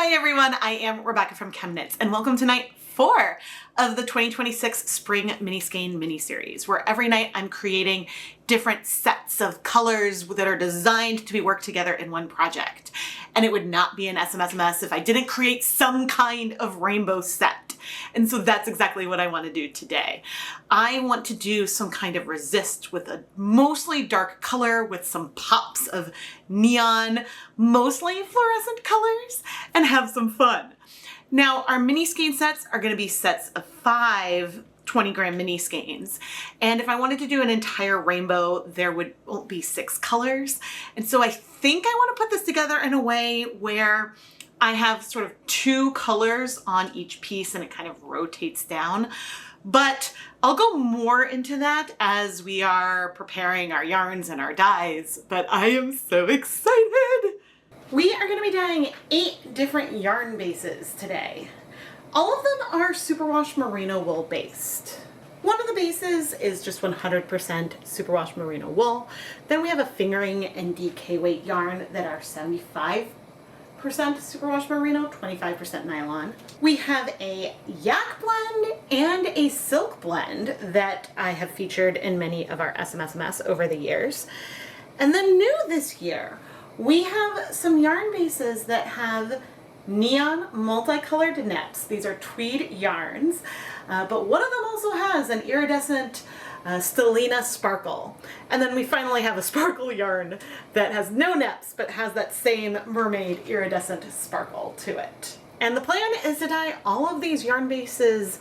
Hi everyone, I am Rebecca from ChemKnits and welcome to night 4 of the 2026 Spring Miniskein mini-series, where every night I'm creating different sets of colors that are designed to be worked together in one project. And it would not be an SMSMS if I didn't create some kind of rainbow set. And so that's exactly what I want to do today. I want to do some kind of resist with a mostly dark color with some pops of neon, mostly fluorescent colors, and have some fun. Now, our mini skein sets are going to be sets of 5 20-gram mini skeins. And if I wanted to do an entire rainbow, there would be 6 colors. And so I think I want to put this together in a way where I have sort of 2 colors on each piece and it kind of rotates down. But I'll go more into that as we are preparing our yarns and our dyes, but I am so excited! We are going to be dyeing 8 different yarn bases today. All of them are superwash merino wool based. One of the bases is just 100% superwash merino wool. Then we have a fingering and DK weight yarn that are 75% superwash merino, 25% nylon. We have a yak blend and a silk blend that I have featured in many of our SMSMS over the years. And then new this year, we have some yarn bases that have neon multicolored neps. These are tweed yarns, but one of them also has an iridescent Stellina sparkle. And then we finally have a sparkle yarn that has no neps, but has that same mermaid iridescent sparkle to it. And the plan is to dye all of these yarn bases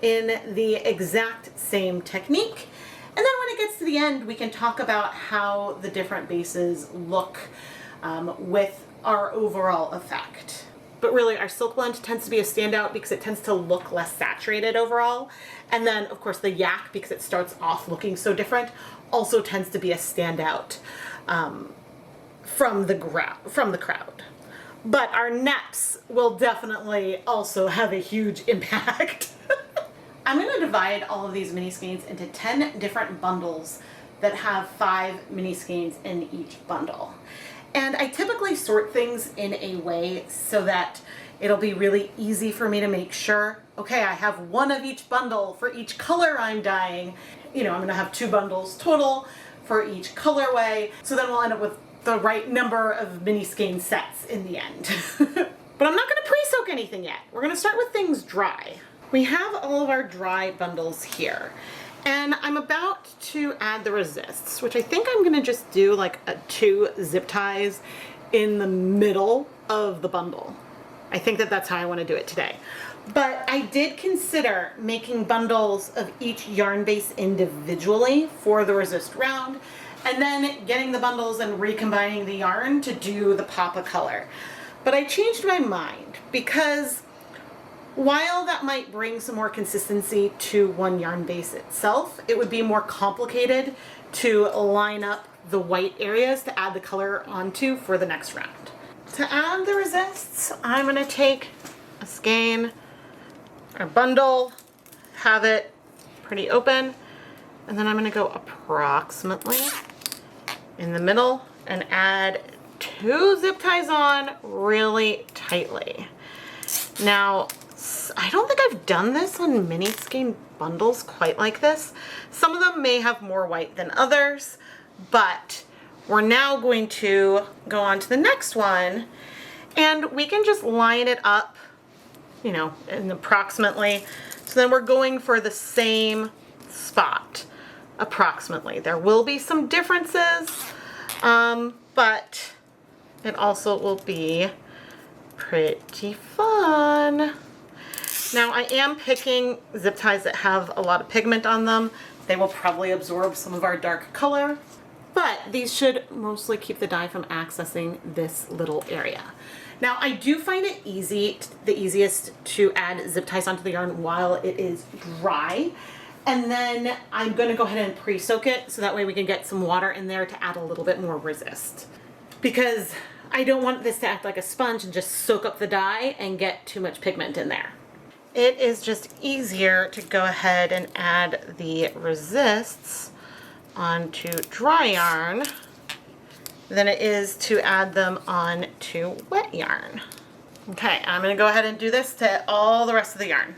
in the exact same technique. And then when it gets to the end, we can talk about how the different bases look with our overall effect. But really, our silk blend tends to be a standout because it tends to look less saturated overall. And then, of course, the yak, because it starts off looking so different, also tends to be a standout from the crowd. But our neps will definitely also have a huge impact. I'm going to divide all of these mini skeins into 10 different bundles that have 5 mini skeins in each bundle. And I typically sort things in a way so that it'll be really easy for me to make sure, okay, I have one of each bundle for each color I'm dyeing. You know, I'm going to have 2 bundles total for each colorway. So then we'll end up with the right number of mini skein sets in the end. But I'm not going to pre-soak anything yet. We're going to start with things dry. We have all of our dry bundles here. And I'm about to add the resists, which I think I'm gonna just do like 2 zip ties in the middle of the bundle. I think that that's how I want to do it today. But I did consider making bundles of each yarn base individually for the resist round, and then getting the bundles and recombining the yarn to do the pop of color. But I changed my mind because while that might bring some more consistency to one yarn base itself, it would be more complicated to line up the white areas to add the color onto for the next round. To add the resists, I'm going to take a skein or bundle, have it pretty open, and then I'm going to go approximately in the middle and add 2 zip ties on really tightly. Now, I don't think I've done this on mini skein bundles quite like this. Some of them may have more white than others, but we're now going to go on to the next one, and we can just line it up, you know, in approximately. So then we're going for the same spot, approximately. There will be some differences, but it also will be pretty fun. Now I am picking zip ties that have a lot of pigment on them. They will probably absorb some of our dark color, but these should mostly keep the dye from accessing this little area. Now I do find it the easiest to add zip ties onto the yarn while it is dry. And then I'm going to go ahead and pre-soak it so that way we can get some water in there to add a little bit more resist. Because I don't want this to act like a sponge and just soak up the dye and get too much pigment in there. It is just easier to go ahead and add the resists onto dry yarn than it is to add them onto wet yarn. Okay, I'm gonna go ahead and do this to all the rest of the yarn.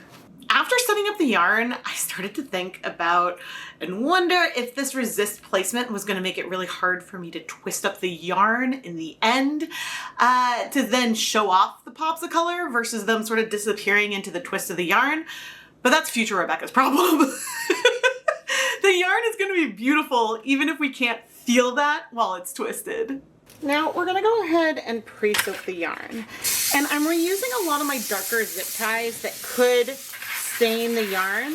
After setting up the yarn, I started to think about and wonder if this resist placement was gonna make it really hard for me to twist up the yarn in the end to then show off the pops of color versus them sort of disappearing into the twist of the yarn. But that's future Rebecca's problem. The yarn is gonna be beautiful even if we can't feel that while it's twisted. Now we're gonna go ahead and pre-soak the yarn. And I'm reusing a lot of my darker zip ties that could stain the yarn,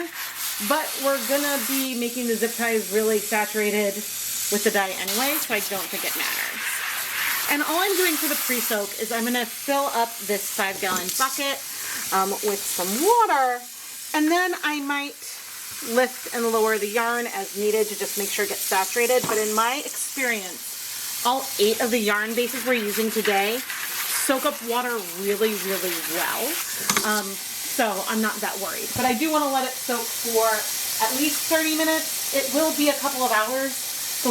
but we're gonna be making the zip ties really saturated with the dye anyway, so I don't think it matters. And all I'm doing for the pre-soak is I'm gonna fill up this 5-gallon bucket with some water, and then I might lift and lower the yarn as needed to just make sure it gets saturated. But in my experience, all 8 of the yarn bases we're using today soak up water really, really well. So I'm not that worried. But I do want to let it soak for at least 30 minutes. It will be a couple of hours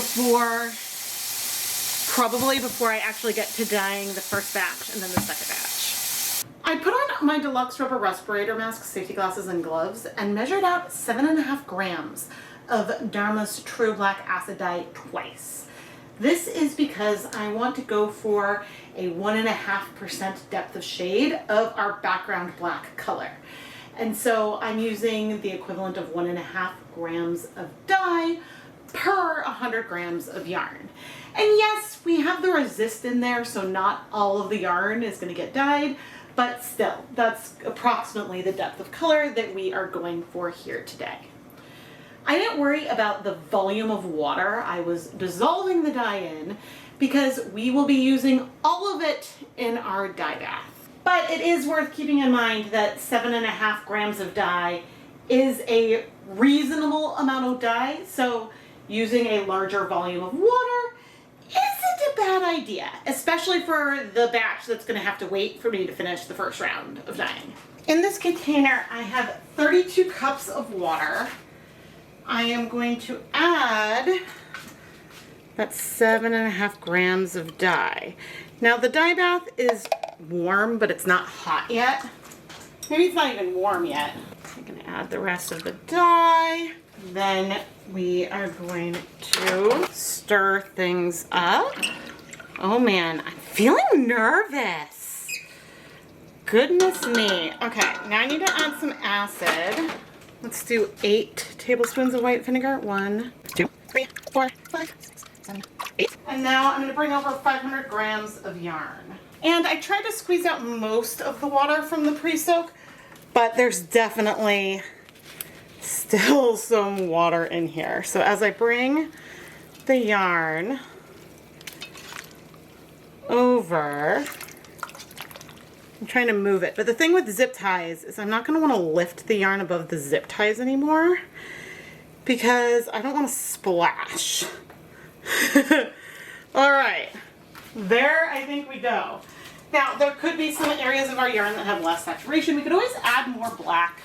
probably before I actually get to dyeing the first batch and then the second batch. I put on my deluxe rubber respirator mask, safety glasses, and gloves and measured out 7.5 grams of DHarma's True Black Acid Dye twice. This is because I want to go for a 1.5% depth of shade of our background black color. And so I'm using the equivalent of 1.5 grams of dye per 100 grams of yarn. And yes, we have the resist in there, so not all of the yarn is going to get dyed, but still, that's approximately the depth of color that we are going for here today. I didn't worry about the volume of water I was dissolving the dye in because we will be using all of it in our dye bath. But it is worth keeping in mind that 7.5 grams of dye is a reasonable amount of dye, so using a larger volume of water isn't a bad idea, especially for the batch that's going to have to wait for me to finish the first round of dyeing. In this container, I have 32 cups of water. I am going to add about 7.5 grams of dye. Now the dye bath is warm, but it's not hot yet. Maybe it's not even warm yet. I'm going to add the rest of the dye. Then we are going to stir things up. Oh man, I'm feeling nervous. Goodness me. Okay, now I need to add some acid. Let's do 8 tablespoons of white vinegar. 1, 2, 3, 4, 5, 6, 7, 8. And now I'm going to bring over 500 grams of yarn. And I tried to squeeze out most of the water from the pre-soak, but there's definitely still some water in here. So as I bring the yarn over, I'm trying to move it. But the thing with zip ties is I'm not going to want to lift the yarn above the zip ties anymore because I don't want to splash. All right, there I think we go. Now there could be some areas of our yarn that have less saturation. We could always add more black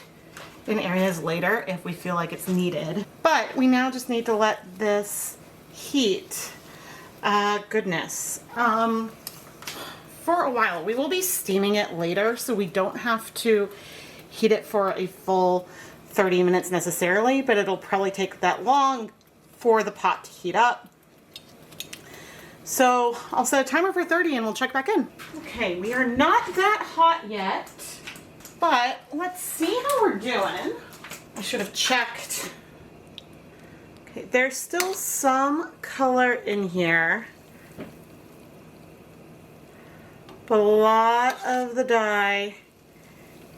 in areas later if we feel like it's needed. But we now just need to let this heat. Goodness. For a while. We will be steaming it later, so we don't have to heat it for a full 30 minutes necessarily, but it'll probably take that long for the pot to heat up. So I'll set a timer for 30 and we'll check back in. Okay, we are not that hot yet, but let's see how we're doing. I should have checked. Okay, there's still some color in here, but a lot of the dye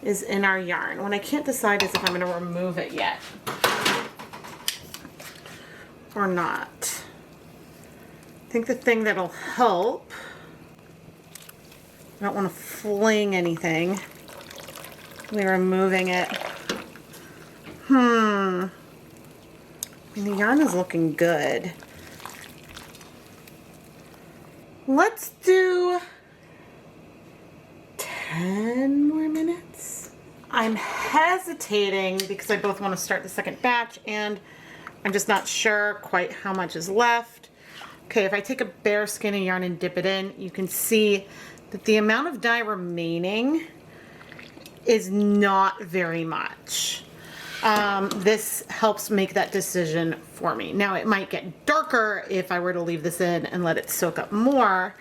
is in our yarn. What I can't decide is if I'm going to remove it yet or not. I think the thing that'll help, I don't want to fling anything, we're removing it. I mean, the yarn is looking good. Let's do 10 more minutes. I'm hesitating because I both want to start the second batch and I'm just not sure quite how much is left. Okay, if I take a bare skein of yarn and dip it in, you can see that the amount of dye remaining is not very much. This helps make that decision for me. Now it might get darker if I were to leave this in and let it soak up more,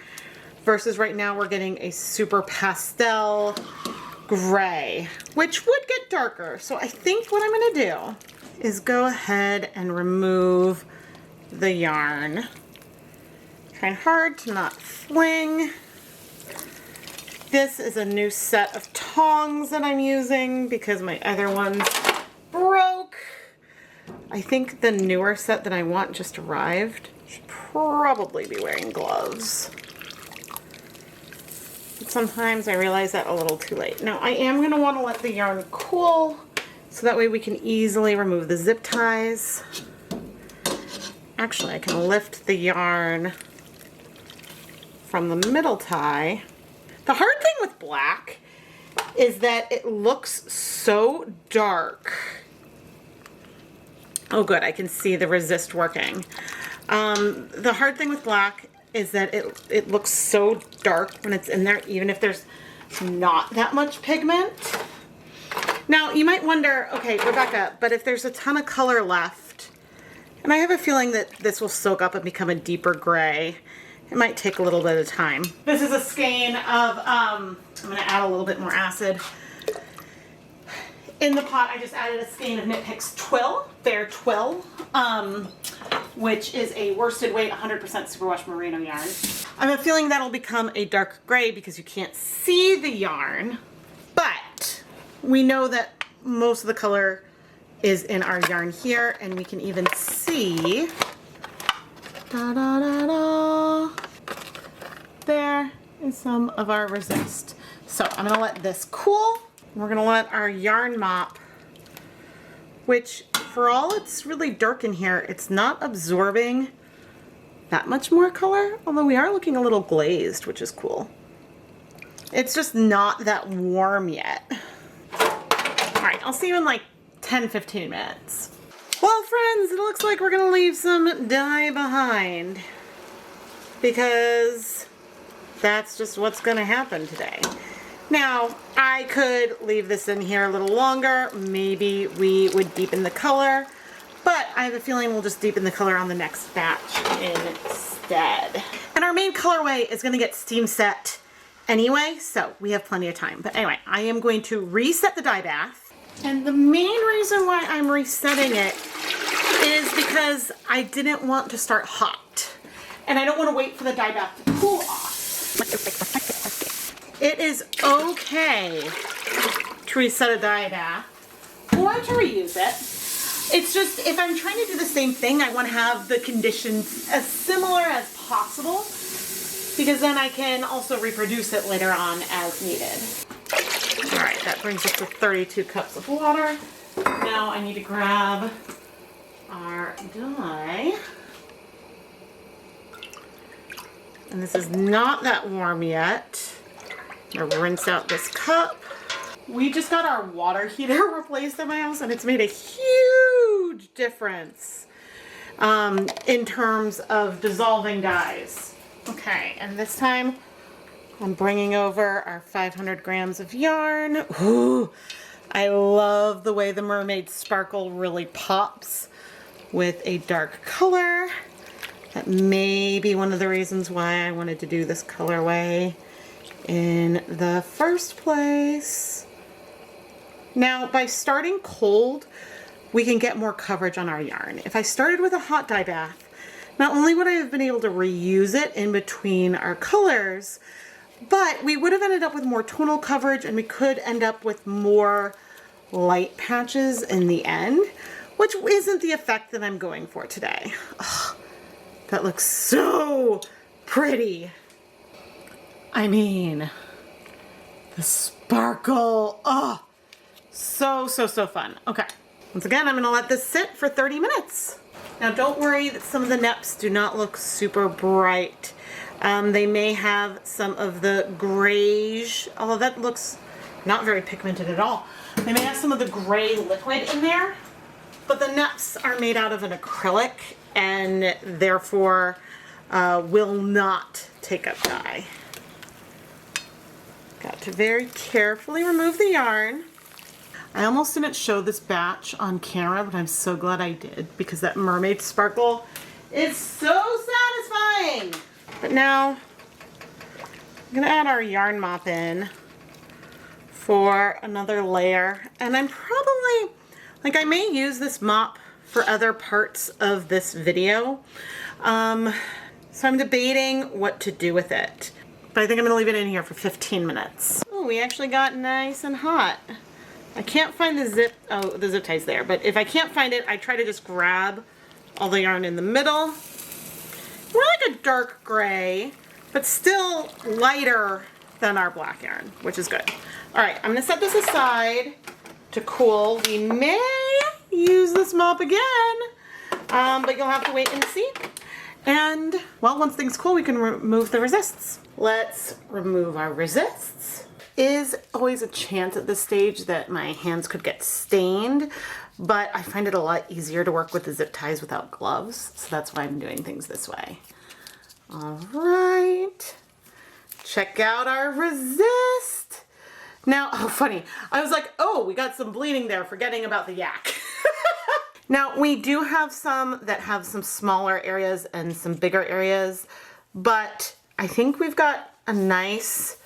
versus right now we're getting a super pastel gray, which would get darker. So I think what I'm gonna do is go ahead and remove the yarn. Trying hard to not fling. This is a new set of tongs that I'm using because my other ones broke. I think the newer set that I want just arrived. Should probably be wearing gloves. But sometimes I realize that a little too late. Now I am going to want to let the yarn cool so that way we can easily remove the zip ties. Actually, I can lift the yarn from the middle tie. The hard thing with black is that it looks so dark. Oh good, I can see the resist working. The hard thing with black is that it looks so dark when it's in there, even if there's not that much pigment. Now you might wonder, okay, Rebecca, but if there's a ton of color left, and I have a feeling that this will soak up and become a deeper gray, it might take a little bit of time. This is a skein of, I'm gonna add a little bit more acid. In the pot, I just added a skein of Knit Picks Twill, Fair Twill, which is a worsted weight 100% superwash merino yarn. I have a feeling that'll become a dark gray because you can't see the yarn, but we know that most of the color is in our yarn here, and we can even see, da da da da, there is some of our resist. So I'm gonna let this cool. We're gonna let our yarn mop, which for all it's really dark in here, it's not absorbing that much more color, although we are looking a little glazed, which is cool. It's just not that warm yet. All right, I'll see you in like 10-15 minutes. Well, friends, it looks like we're gonna leave some dye behind because that's just what's gonna happen today. Now, I could leave this in here a little longer. Maybe we would deepen the color, but I have a feeling we'll just deepen the color on the next batch instead. And our main colorway is gonna get steam set anyway, so we have plenty of time. But anyway, I am going to reset the dye bath. And the main reason why I'm resetting it is because I didn't want to start hot. And I don't want to wait for the dye bath to cool off. It is okay to reset a dye bath or to reuse it. It's just, if I'm trying to do the same thing, I want to have the conditions as similar as possible because then I can also reproduce it later on as needed. All right, that brings us to 32 cups of water. Now I need to grab our dye. And this is not that warm yet. I'm gonna rinse out this cup. We just got our water heater replaced at my house and it's made a huge difference in terms of dissolving dyes. Okay, and this time I'm bringing over our 500 grams of yarn. Ooh, I love the way the mermaid sparkle really pops with a dark color. That may be one of the reasons why I wanted to do this colorway in the first place. Now, by starting cold, we can get more coverage on our yarn. If I started with a hot dye bath, not only would I have been able to reuse it in between our colors, but we would have ended up with more tonal coverage and we could end up with more light patches in the end, which isn't the effect that I'm going for today. Ugh, that looks so pretty. I mean, the sparkle, oh, so fun. Okay, once again, I'm gonna let this sit for 30 minutes. Now don't worry that some of the neps do not look super bright. They may have some of the grayish, although that looks not very pigmented at all. They may have some of the gray liquid in there, but the neps are made out of an acrylic and therefore will not take up dye. Got to very carefully remove the yarn. I almost didn't show this batch on camera, but I'm so glad I did because that mermaid sparkle is so satisfying. But now I'm gonna add our yarn mop in for another layer. And I'm probably, like, I may use this mop for other parts of this video. So I'm debating what to do with it. But I think I'm gonna leave it in here for 15 minutes. Oh, we actually got nice and hot. I can't find the zip ties there, but if I can't find it, I try to just grab all the yarn in the middle. More like a dark gray, but still lighter than our black yarn, which is good. All right, I'm gonna set this aside to cool. We may use this mop again, but you'll have to wait and see. And, well, once things cool, we can remove the resists. Let's remove our resists. Is always a chance at this stage that my hands could get stained, but I find it a lot easier to work with the zip ties without gloves, so that's why I'm doing things this way. All right, check out our resist. Now, oh, funny, I was like, oh, we got some bleeding there, forgetting about the yak. Now, we do have some that have some smaller areas and some bigger areas, but I think we've got a nice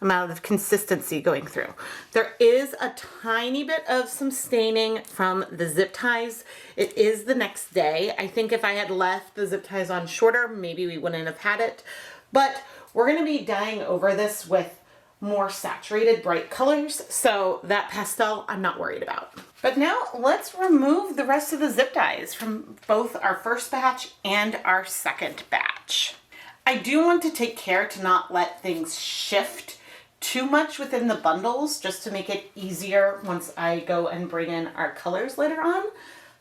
amount of consistency going through. There is a tiny bit of some staining from the zip ties. It is the next day. I think if I had left the zip ties on shorter, maybe we wouldn't have had it. But we're gonna be dyeing over this with more saturated bright colors, so that pastel I'm not worried about. But now let's remove the rest of the zip ties from both our first batch and our second batch. I do want to take care to not let things shift too much within the bundles, just to make it easier once I go and bring in our colors later on.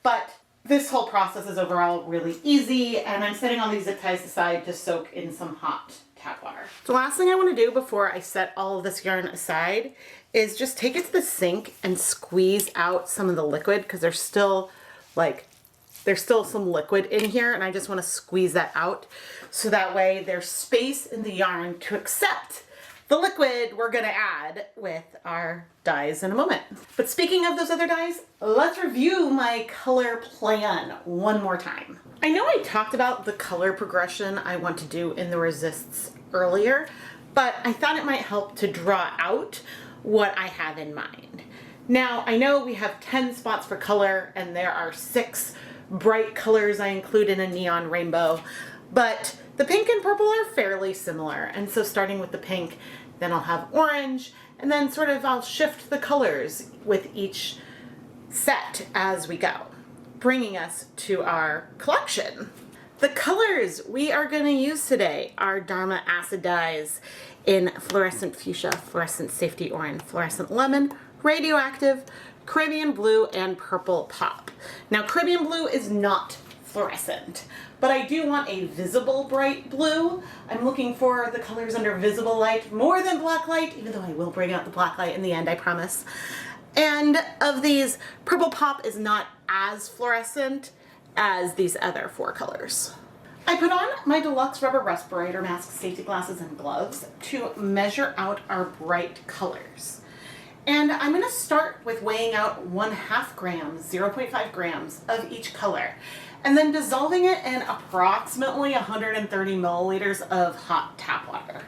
But this whole process is overall really easy, and I'm setting all these zip ties aside to soak in some hot tap water. The last thing I want to do before I set all of this yarn aside is just take it to the sink and squeeze out some of the liquid, because there's still some liquid in here, and I just want to squeeze that out so that way there's space in the yarn to accept the liquid we're gonna add with our dyes in a moment. But speaking of those other dyes, let's review my color plan one more time. I know I talked about the color progression I want to do in the resists earlier, but I thought it might help to draw out what I have in mind. Now, I know we have 10 spots for color, and there are 6 bright colors I include in a neon rainbow, but the pink and purple are fairly similar. And so starting with the pink, then I'll have orange, and then sort of I'll shift the colors with each set as we go, bringing us to our collection. The colors we are going to use today are DHarma acid dyes in fluorescent fuchsia, fluorescent safety orange, fluorescent lemon, radioactive, Caribbean blue, and purple pop. Now, Caribbean blue is not fluorescent, but I do want a visible bright blue. I'm looking for the colors under visible light more than black light, even though I will bring out the black light in the end, I promise. And of these, purple pop is not as fluorescent as these other 4 colors. I put on my deluxe rubber respirator mask, safety glasses, and gloves to measure out our bright colors. And I'm going to start with weighing out 1/2 grams, 0.5 grams of each color, and then dissolving it in approximately 130 milliliters of hot tap water.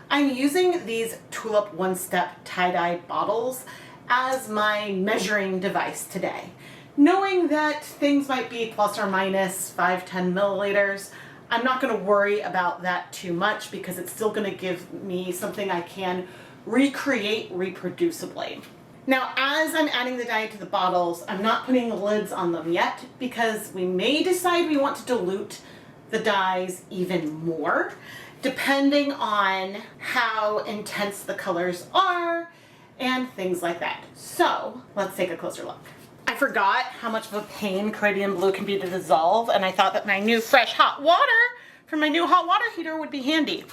I'm using these Tulip one-step tie-dye bottles as my measuring device today. Knowing that things might be plus or minus 5-10 milliliters, I'm not going to worry about that too much because it's still going to give me something I can recreate reproducibly. Now, as I'm adding the dye to the bottles, I'm not putting the lids on them yet because we may decide we want to dilute the dyes even more, depending on how intense the colors are and things like that. So let's take a closer look. I forgot how much of a pain Caribbean blue can be to dissolve, and I thought that my new fresh hot water from my new hot water heater would be handy.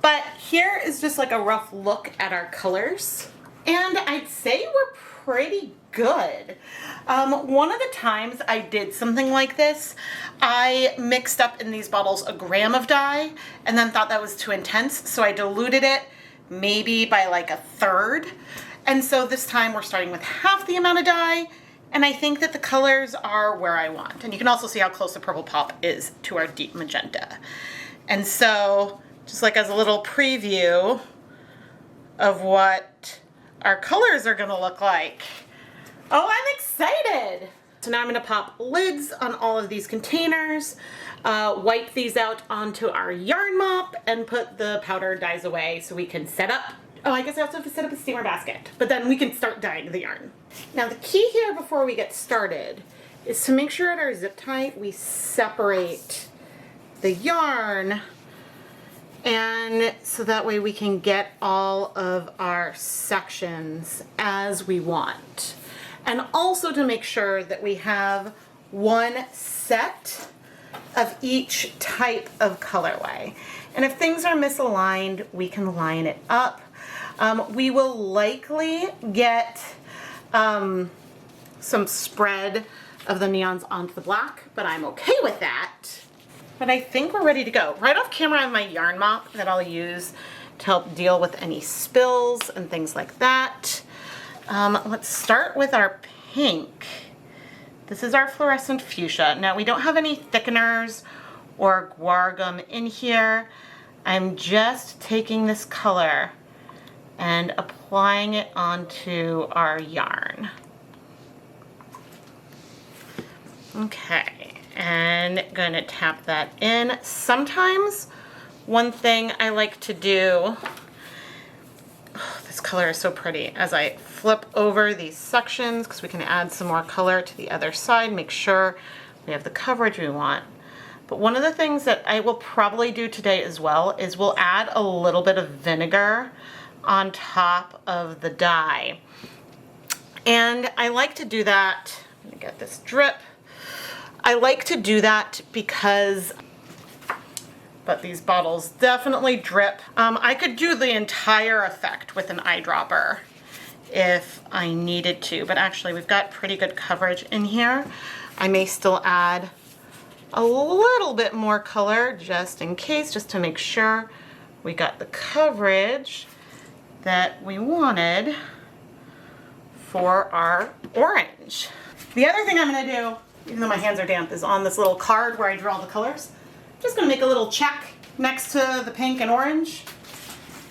But here is just like a rough look at our colors. And I'd say we're pretty good. One of the times I did something like this, I mixed up in these bottles a gram of dye and then thought that was too intense, so I diluted it maybe by like a third. And so this time we're starting with half the amount of dye, and I think that the colors are where I want. And you can also see how close the purple pop is to our deep magenta. And so just like as a little preview of what our colors are gonna look like. Oh, I'm excited! So now I'm gonna pop lids on all of these containers, wipe these out onto our yarn mop, and put the powder dyes away so we can set up. Oh, I guess I also have to set up a steamer basket, but then we can start dyeing the yarn. Now the key here before we get started is to make sure at our zip tie we separate the yarn, and so that way we can get all of our sections as we want. And also to make sure that we have one set of each type of colorway. And if things are misaligned, we can line it up. We will likely get some spread of the neons onto the black, but I'm okay with that. But I think we're ready to go. Right off camera, I have my yarn mop that I'll use to help deal with any spills and things like that. Let's start with our pink. This is our fluorescent fuchsia. Now we don't have any thickeners or guar gum in here. I'm just taking this color and applying it onto our yarn. Okay, and gonna tap that in. Sometimes one thing I like to do, oh, this color is so pretty, as I flip over these sections, because we can add some more color to the other side, make sure we have the coverage we want. But one of the things that I will probably do today as well is we'll add a little bit of vinegar on top of the dye. And I like to do that, I'm gonna get this drip. I like to do that because, but these bottles definitely drip. I could do the entire effect with an eyedropper if I needed to, but actually we've got pretty good coverage in here. I may still add a little bit more color just in case, just to make sure we got the coverage that we wanted for our orange. The other thing I'm gonna do, even though my hands are damp, is on this little card where I draw the colors. I'm just gonna make a little check next to the pink and orange,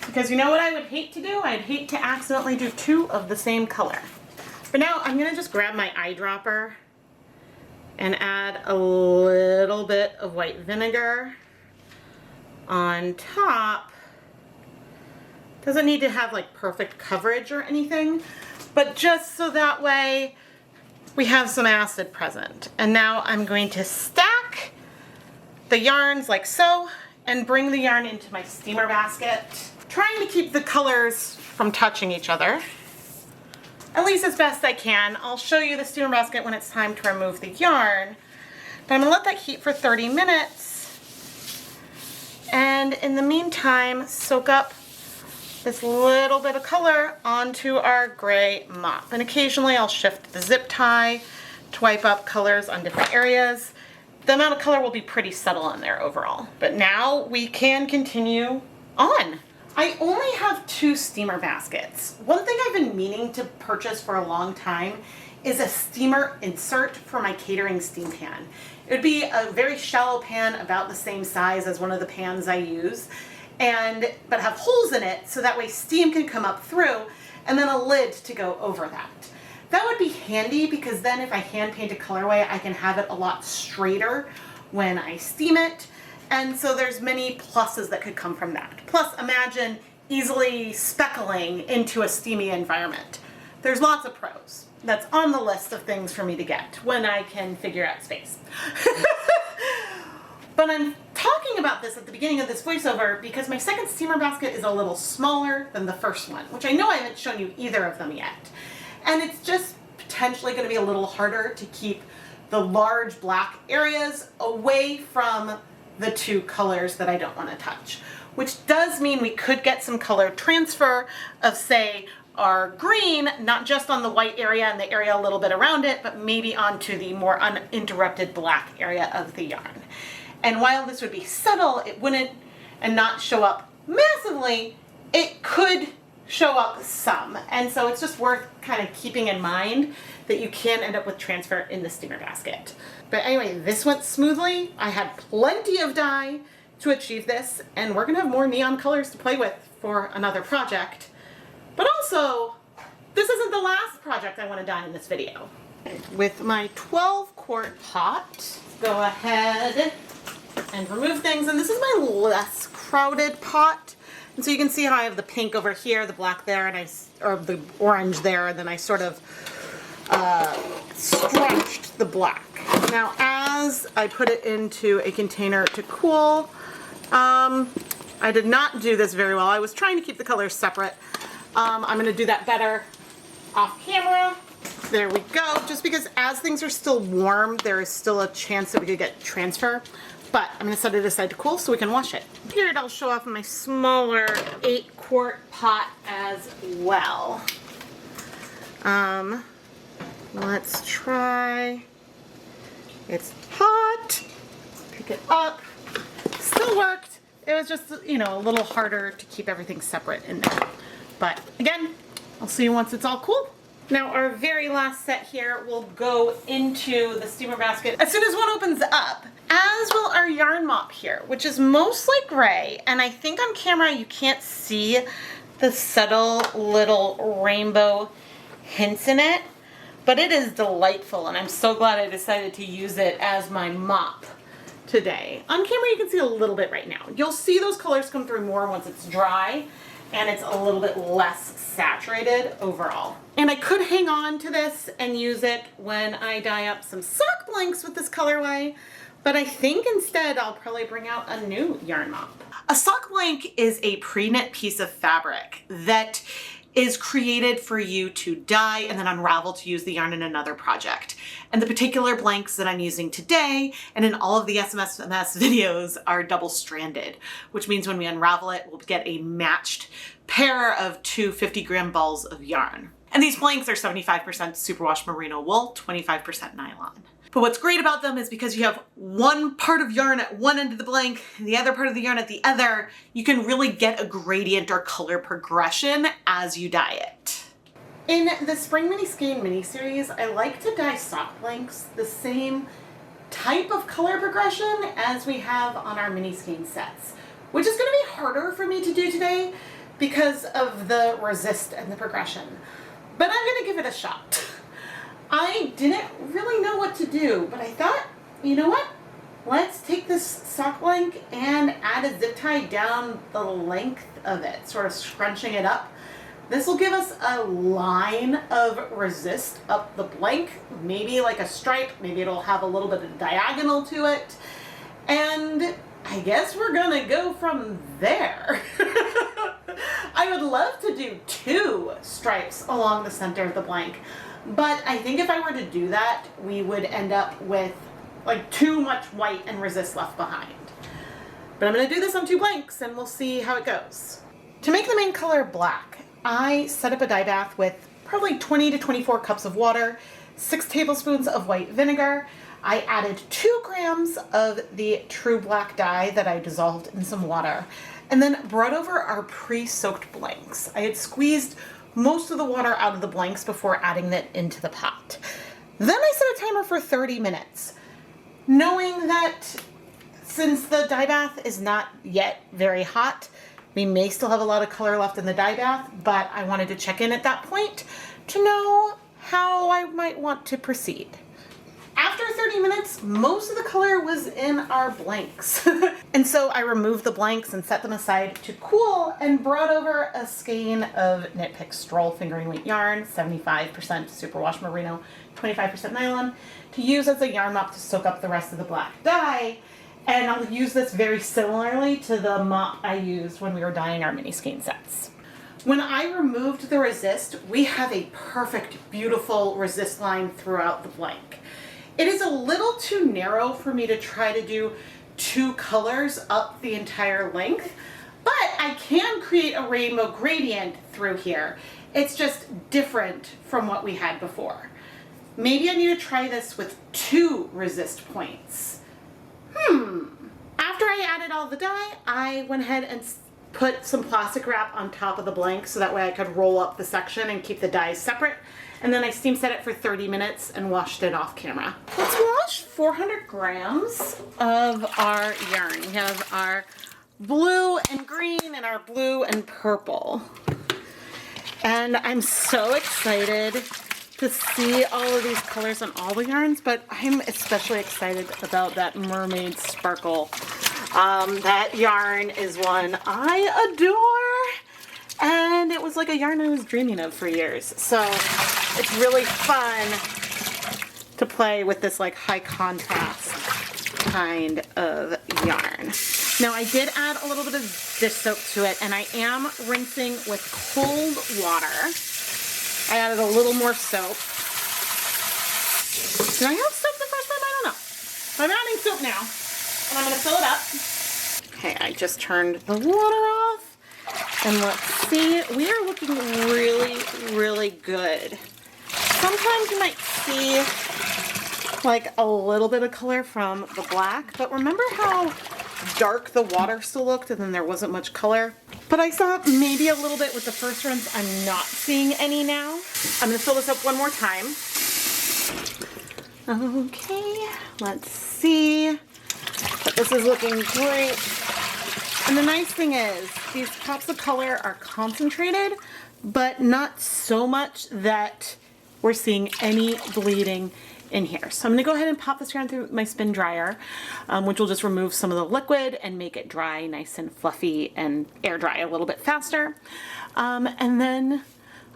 because you know what I would hate to do? I'd hate to accidentally do two of the same color. For now, I'm gonna just grab my eyedropper and add a little bit of white vinegar on top. Doesn't need to have like perfect coverage or anything, but just so that way we have some acid present. And now I'm going to stack the yarns like so and bring the yarn into my steamer basket, trying to keep the colors from touching each other, at least as best I can. I'll show you the steamer basket when it's time to remove the yarn, but I'm gonna let that heat for 30 minutes. And in the meantime, soak up this little bit of color onto our gray mop. And occasionally I'll shift the zip tie to wipe up colors on different areas. The amount of color will be pretty subtle in there overall. But now we can continue on. I only have 2 steamer baskets. One thing I've been meaning to purchase for a long time is a steamer insert for my catering steam pan. It would be a very shallow pan about the same size as one of the pans I use, but have holes in it so that way steam can come up through, and then a lid to go over that. That would be handy because then if I hand paint a colorway, I can have it a lot straighter when I steam it. And so there's many pluses that could come from that. Plus, imagine easily speckling into a steamy environment. There's lots of pros. That's on the list of things for me to get when I can figure out space. But I'm talking about this at the beginning of this voiceover because my second steamer basket is a little smaller than the first one, which I know I haven't shown you either of them yet. And it's just potentially going to be a little harder to keep the large black areas away from the 2 colors that I don't want to touch, which does mean we could get some color transfer of, say, our green, not just on the white area and the area a little bit around it, but maybe onto the more uninterrupted black area of the yarn. And while this would be subtle, it wouldn't and not show up massively, it could show up some. And so it's just worth kind of keeping in mind that you can end up with transfer in the steamer basket. But anyway, this went smoothly. I had plenty of dye to achieve this, and we're gonna have more neon colors to play with for another project. But also, this isn't the last project I want to dye in this video. With my 12-quart pot, go ahead and remove things. And this is my less crowded pot. And so you can see how I have the pink over here, the black there, and or the orange there, and then I sort of stretched the black. Now, as I put it into a container to cool, I did not do this very well. I was trying to keep the colors separate. I'm going to do that better off camera. There we go. Just because as things are still warm, there is still a chance that we could get transfer. But I'm going to set it aside to cool so we can wash it. Here I'll show off my smaller 8-quart pot as well. Let's try. It's hot. Pick it up. Still worked. It was just, you know, a little harder to keep everything separate in there. But again, I'll see you once it's all cool. Now our very last set here will go into the steamer basket as soon as one opens up, as will our yarn mop here, which is mostly gray. And I think on camera you can't see the subtle little rainbow hints in it, but it is delightful, and I'm so glad I decided to use it as my mop today. On camera you can see a little bit right now. You'll see those colors come through more once it's dry, and it's a little bit less saturated overall. And I could hang on to this and use it when I dye up some sock blanks with this colorway, but I think instead I'll probably bring out a new yarn mop. A sock blank is a pre-knit piece of fabric that is created for you to dye and then unravel to use the yarn in another project. And the particular blanks that I'm using today and in all of the SMSMS videos are double-stranded, which means when we unravel it, we'll get a matched pair of two 50-gram balls of yarn. And these blanks are 75% superwash merino wool, 25% nylon. But what's great about them is because you have one part of yarn at one end of the blank and the other part of the yarn at the other, you can really get a gradient or color progression as you dye it. In the Spring Mini Skein mini series, I like to dye sock blanks the same type of color progression as we have on our mini skein sets, which is going to be harder for me to do today because of the resist and the progression. But I'm going to give it a shot. I didn't really know what to do, but I thought, you know what? Let's take this sock blank and add a zip tie down the length of it, sort of scrunching it up. This will give us a line of resist up the blank, maybe like a stripe, maybe it'll have a little bit of diagonal to it, and I guess we're gonna go from there. I would love to do 2 stripes along the center of the blank, but I think if I were to do that, we would end up with like too much white and resist left behind. But I'm gonna do this on 2 blanks and we'll see how it goes. To make the main color black, I set up a dye bath with probably 20 to 24 cups of water, 6 tablespoons of white vinegar. I added 2 grams of the true black dye that I dissolved in some water, and then brought over our pre-soaked blanks. I had squeezed most of the water out of the blanks before adding it into the pot. Then I set a timer for 30 minutes, knowing that since the dye bath is not yet very hot, we may still have a lot of color left in the dye bath, but I wanted to check in at that point to know how I might want to proceed. After 30 minutes, most of the color was in our blanks. And so I removed the blanks and set them aside to cool and brought over a skein of Knit Pick Stroll fingering weight yarn, 75% superwash merino, 25% nylon, to use as a yarn mop to soak up the rest of the black dye. And I'll use this very similarly to the mop I used when we were dyeing our mini skein sets. When I removed the resist, we have a perfect, beautiful resist line throughout the blank. It is a little too narrow for me to try to do 2 colors up the entire length, but I can create a rainbow gradient through here. It's just different from what we had before. Maybe I need to try this with 2 resist points. After I added all the dye, I went ahead and put some plastic wrap on top of the blank so that way I could roll up the section and keep the dyes separate. And then I steam set it for 30 minutes and washed it off camera. Let's wash 400 grams of our yarn. We have our blue and green and our blue and purple. And I'm so excited to see all of these colors on all the yarns, but I'm especially excited about that mermaid sparkle. That yarn is one I adore, and it was like a yarn I was dreaming of for years. So it's really fun to play with this like high contrast kind of yarn. Now I did add a little bit of dish soap to it, and I am rinsing with cold water. I added a little more soap. Did I have soap the first time? I don't know. But I'm adding soap now, and I'm going to fill it up. Okay, I just turned the water off, and let's see. We are looking really, really good. Sometimes you might see like a little bit of color from the black, but remember how dark the water still looked and then there wasn't much color? But I saw maybe a little bit with the first rinse. I'm not seeing any now. I'm gonna fill this up one more time. Okay, let's see. But this is looking great. And the nice thing is these pops of color are concentrated, but not so much that we're seeing any bleeding in here. So I'm going to go ahead and pop this yarn through my spin dryer, which will just remove some of the liquid and make it dry nice and fluffy and air dry a little bit faster. And then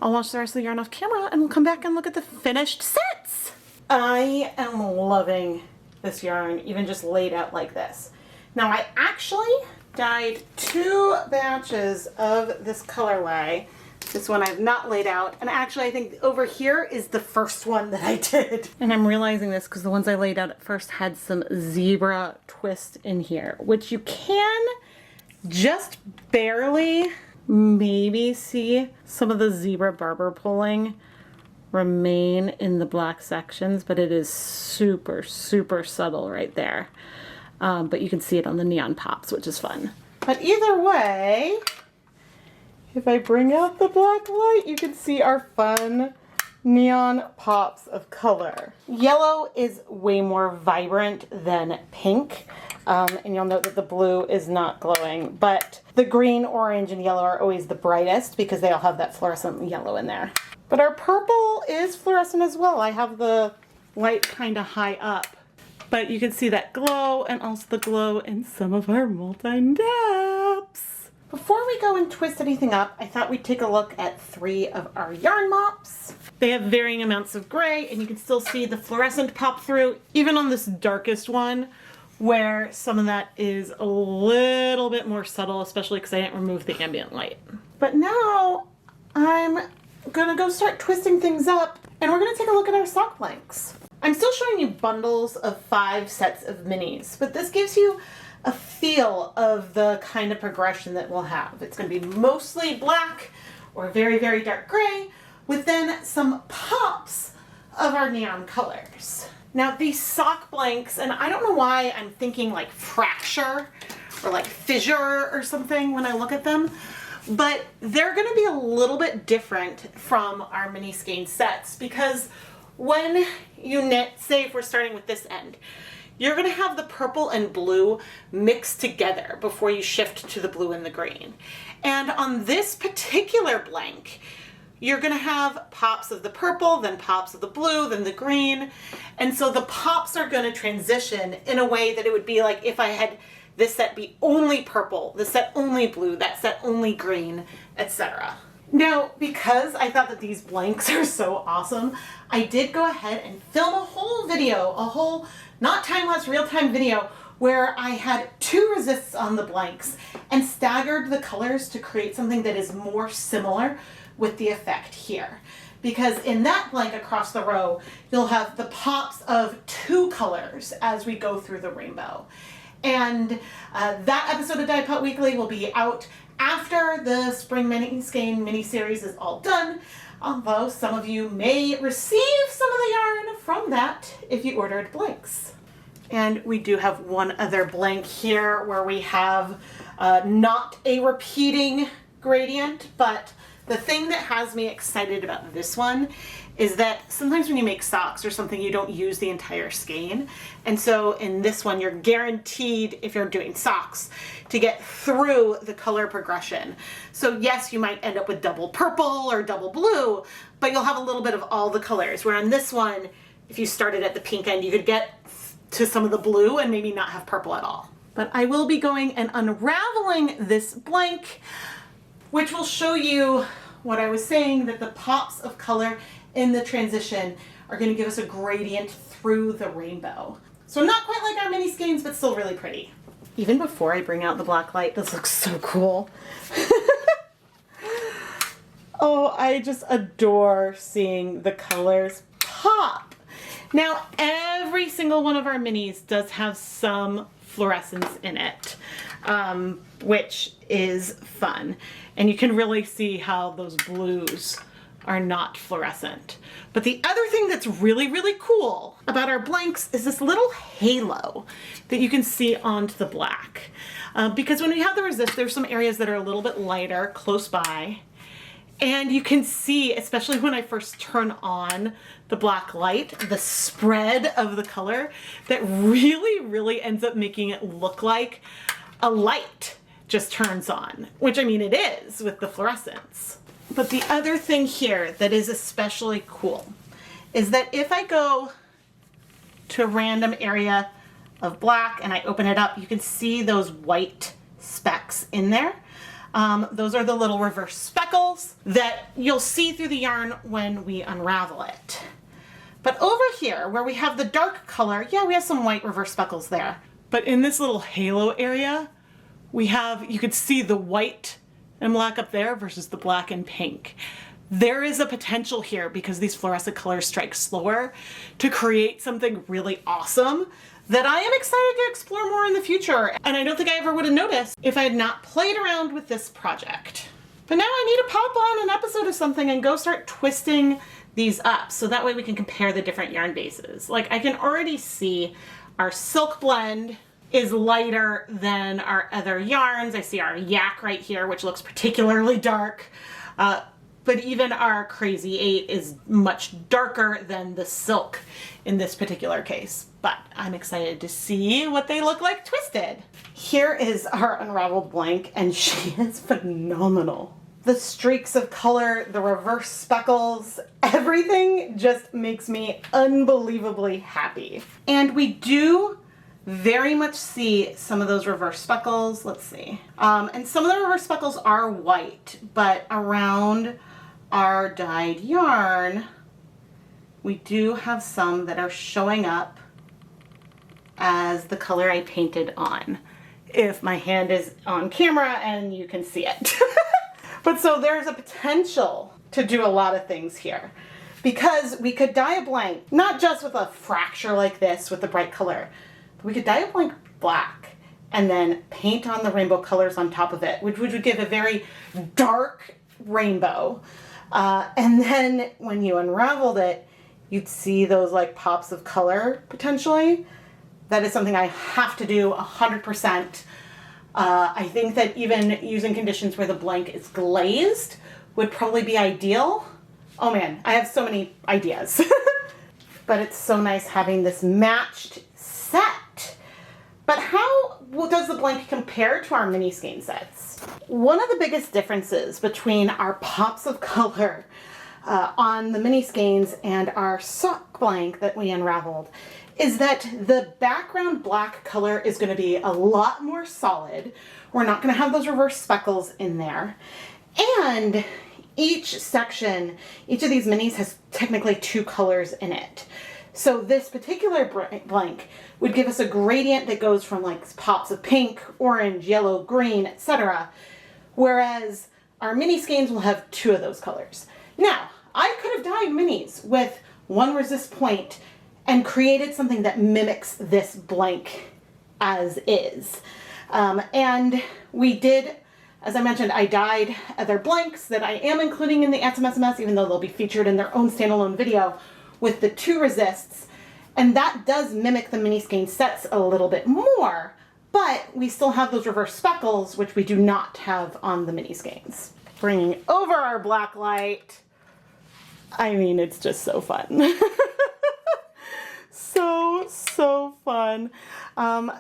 I'll wash the rest of the yarn off camera and we'll come back and look at the finished sets. I am loving this yarn, even just laid out like this. Now I actually dyed 2 batches of this colorway. This one I've not laid out, and actually I think over here is the first one that I did. And I'm realizing this because the ones I laid out at first had some zebra twist in here, which you can just barely maybe see some of the zebra barber pulling remain in the black sections, but it is super, super subtle right there. But you can see it on the neon pops, which is fun. But either way, if I bring out the black light, you can see our fun neon pops of color. Yellow is way more vibrant than pink, and you'll note that the blue is not glowing, but the green, orange, and yellow are always the brightest because they all have that fluorescent yellow in there. But our purple is fluorescent as well. I have the light kind of high up, but you can see that glow and also the glow in some of our multi-naps. Before we go and twist anything up, I thought we'd take a look at 3 of our yarn mops. They have varying amounts of gray, and you can still see the fluorescent pop through, even on this darkest one, where some of that is a little bit more subtle, especially because I didn't remove the ambient light. But now I'm gonna go start twisting things up, and we're gonna take a look at our sock blanks. I'm still showing you bundles of 5 sets of minis, but this gives you a feel of the kind of progression that we'll have. It's going to be mostly black or very, very dark gray with then some pops of our neon colors. Now these sock blanks, and I don't know why I'm thinking like fracture or like fissure or something when I look at them, but they're going to be a little bit different from our mini skein sets because when you knit, say if we're starting with this end, you're going to have the purple and blue mixed together before you shift to the blue and the green. And on this particular blank, you're going to have pops of the purple, then pops of the blue, then the green. And so the pops are going to transition in a way that it would be like if I had this set be only purple, this set only blue, that set only green, etc. Now, because I thought that these blanks are so awesome, I did go ahead and film a whole video, a whole not time-lapse, real-time video where I had 2 resists on the blanks and staggered the colors to create something that is more similar with the effect here. Because in that blank across the row, you'll have the pops of 2 colors as we go through the rainbow. And that episode of Dye Pot Weekly will be out after the Spring Mini Skein mini-series is all done, although some of you may receive some of the yarn from that if you ordered blanks. And we do have one other blank here where we have Not a repeating gradient, but the thing that has me excited about this one is that sometimes when you make socks or something, you don't use the entire skein. And so in this one, you're guaranteed, if you're doing socks, to get through the color progression. So yes, you might end up with double purple or double blue, but you'll have a little bit of all the colors. Where on this one, if you started at the pink end, you could get to some of the blue and maybe not have purple at all. But I will be going and unraveling this blank, which will show you what I was saying, that the pops of color in the transition are going to give us a gradient through the rainbow. So not quite like our mini skeins, but still really pretty. Even before I bring out the black light, this looks so cool. Oh, I just adore seeing the colors pop. Now, every single one of our minis does have some fluorescence in it, which is fun. And you can really see how those blues are not fluorescent. But the other thing that's really, really cool about our blanks is this little halo that you can see onto the black. Because when we have the resist, there's some areas that are a little bit lighter close by. And you can see, especially when I first turn on the black light, the spread of the color that really, really ends up making it look like a light just turns on, which I mean it is with the fluorescence. But the other thing here that is especially cool is that if I go to a random area of black and I open it up, you can see those white specks in there. Those are the little reverse speckles that you'll see through the yarn when we unravel it. But over here where we have the dark color, yeah, we have some white reverse speckles there. But in this little halo area, you could see the white and black up there versus the black and pink. There is a potential here, because these fluorescent colors strike slower, to create something really awesome that I am excited to explore more in the future. And I don't think I ever would have noticed if I had not played around with this project. But now I need to pop on an episode of something and go start twisting these up, so that way we can compare the different yarn bases. Like, I can already see our silk blend is lighter than our other yarns. I see our yak right here, which looks particularly dark. But even our Crazy 8 is much darker than the silk in this particular case. But I'm excited to see what they look like twisted. Here is our unraveled blank, and she is phenomenal. The streaks of color, the reverse speckles, everything just makes me unbelievably happy. And we do very much see some of those reverse speckles. Let's see. And some of the reverse speckles are white, but around our dyed yarn, we do have some that are showing up as the color I painted on, if my hand is on camera and you can see it. But so there's a potential to do a lot of things here, because we could dye a blank, not just with a fracture like this with the bright color, but we could dye a blank black and then paint on the rainbow colors on top of it, which would give a very dark rainbow. And then when you unraveled it, you'd see those like pops of color potentially. That is something I have to do 100%. I think that even using conditions where the blank is glazed would probably be ideal. Oh man, I have so many ideas. But it's so nice having this matched set. But how does the blank compare to our mini skein sets? One of the biggest differences between our pops of color on the mini skeins and our sock blank that we unraveled is that the background black color is going to be a lot more solid. We're not going to have those reverse speckles in there. And each section, each of these minis has technically 2 colors in it. So this particular blank would give us a gradient that goes from like pops of pink, orange, yellow, green, etc. Whereas our mini skeins will have 2 of those colors. Now, I could have dyed minis with 1 resist point and created something that mimics this blank as is. And we did, as I mentioned, I dyed other blanks that I am including in the SMSMS, even though they'll be featured in their own standalone video, with the 2 resists. And that does mimic the mini skein sets a little bit more, but we still have those reverse speckles, which we do not have on the mini skeins. Bringing over our black light. I mean, it's just so fun. So fun.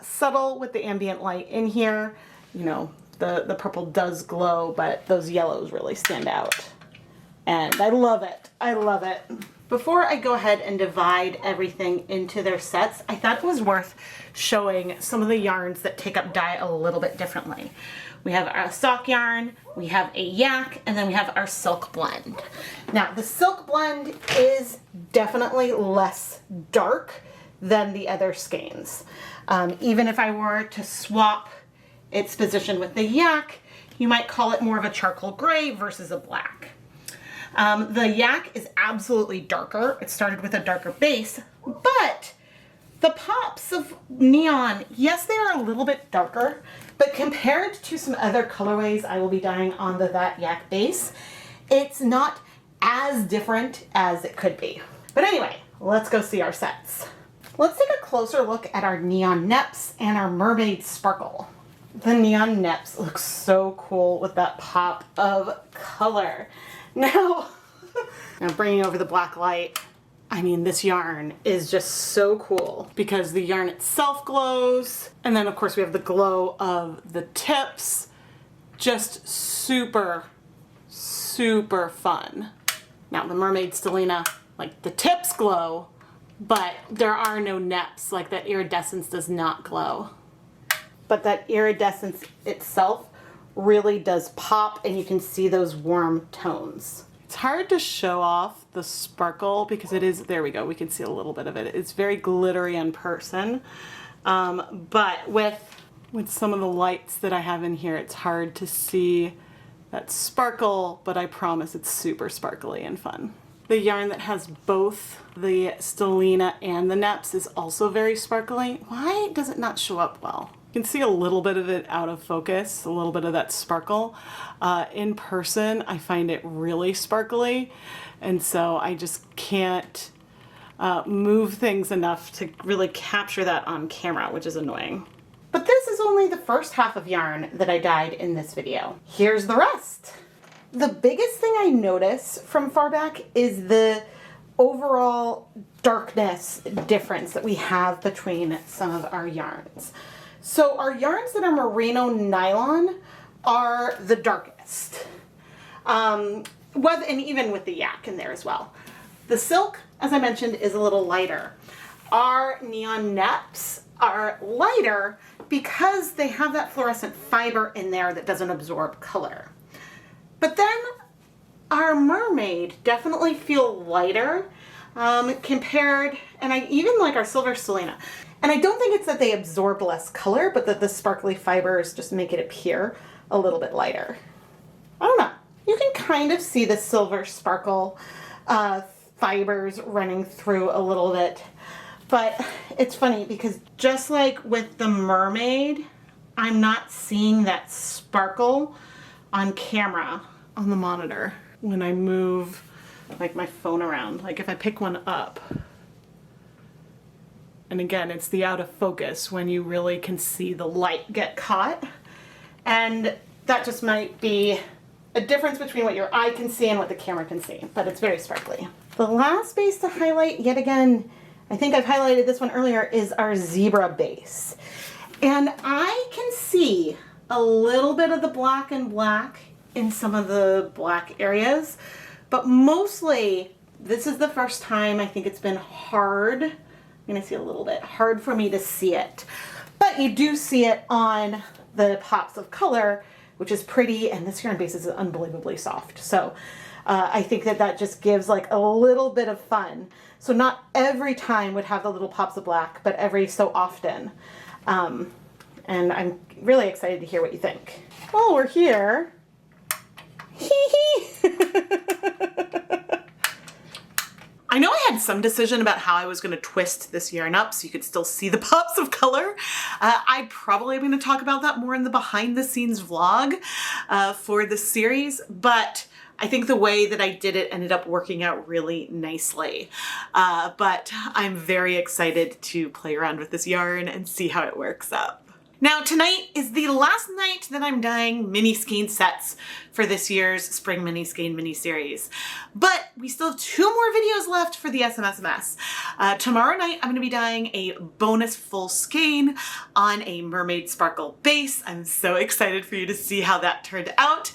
Subtle with the ambient light in here. You know, the purple does glow, but those yellows really stand out. And I love it. I love it. Before I go ahead and divide everything into their sets, I thought it was worth showing some of the yarns that take up dye a little bit differently. We have our sock yarn, we have a yak, and then we have our silk blend. Now, the silk blend is definitely less dark than the other skeins. Even if I were to swap its position with the yak, you might call it more of a charcoal gray versus a black. The yak is absolutely darker. It started with a darker base, but the pops of neon, yes, they are a little bit darker, but compared to some other colorways I will be dyeing on that yak base, it's not as different as it could be. But anyway, let's go see our sets. Let's take a closer look at our neon neps and our mermaid sparkle. The neon neps look so cool with that pop of color. Now bringing over the black light, I mean, this yarn is just so cool because the yarn itself glows. And then of course we have the glow of the tips. Just super, super fun. Now the mermaid stellina, like the tips glow, but there are no neps, like that iridescence does not glow. But that iridescence itself really does pop and you can see those warm tones. It's hard to show off the sparkle because it is, there we go, we can see a little bit of it. It's very glittery in person, but with some of the lights that I have in here, it's hard to see that sparkle, but I promise it's super sparkly and fun. The yarn that has both the stellina and the neps is also very sparkly. Why does it not show up well? You can see a little bit of it out of focus, a little bit of that sparkle. In person, I find it really sparkly, and so I just can't move things enough to really capture that on camera, which is annoying. But this is only the first half of yarn that I dyed in this video. Here's the rest. The biggest thing I notice from far back is the overall darkness difference that we have between some of our yarns. So our yarns that are merino nylon are the darkest. And even with the yak in there as well. The silk, as I mentioned, is a little lighter. Our neon neps are lighter because they have that fluorescent fiber in there that doesn't absorb color. But then our mermaid definitely feel lighter compared, and I even like our silver stellina. And I don't think it's that they absorb less color, but that the sparkly fibers just make it appear a little bit lighter. I don't know. You can kind of see the silver sparkle fibers running through a little bit. But it's funny because just like with the mermaid, I'm not seeing that sparkle on camera on the monitor when I move like my phone around. Like if I pick one up, and again, it's the out of focus when you really can see the light get caught. And that just might be a difference between what your eye can see and what the camera can see, but it's very sparkly. The last base to highlight, yet again, I think I've highlighted this one earlier, is our zebra base. And I can see a little bit of the black and black in some of the black areas, but mostly this is the first time I think it's been hard. I'm gonna see a little bit hard for me to see it, but you do see it on the pops of color, which is pretty, and this yarn base is unbelievably soft. So I think that that just gives like a little bit of fun. So not every time would have the little pops of black, but every so often. And I'm really excited to hear what you think. While we're here, I know I had some decision about how I was going to twist this yarn up so you could still see the pops of color. I probably am going to talk about that more in the behind the scenes vlog for the series, but I think the way that I did it ended up working out really nicely. But I'm very excited to play around with this yarn and see how it works up. Now tonight is the last night that I'm dyeing mini skein sets for this year's Spring Mini Skein mini series. But we still have 2 more videos left for the SMSMS. Tomorrow night I'm going to be dyeing a bonus full skein on a mermaid sparkle base. I'm so excited for you to see how that turned out.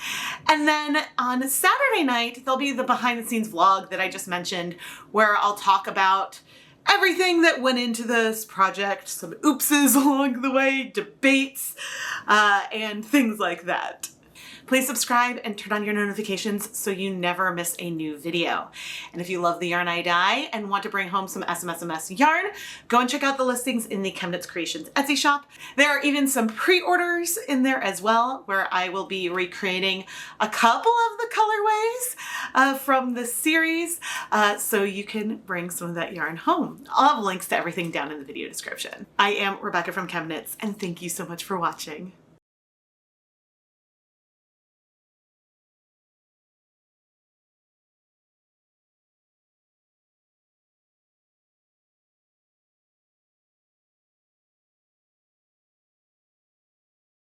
And then on Saturday night there'll be the behind the scenes vlog that I just mentioned, where I'll talk about everything that went into this project, some oopses along the way, debates, and things like that. Please subscribe and turn on your notifications so you never miss a new video. And if you love the yarn I dye and want to bring home some SMSMS yarn, go and check out the listings in the ChemKnits Creations Etsy shop. There are even some pre-orders in there as well, where I will be recreating a couple of the colorways from this series, so you can bring some of that yarn home. I'll have links to everything down in the video description. I am Rebecca from ChemKnits, and thank you so much for watching.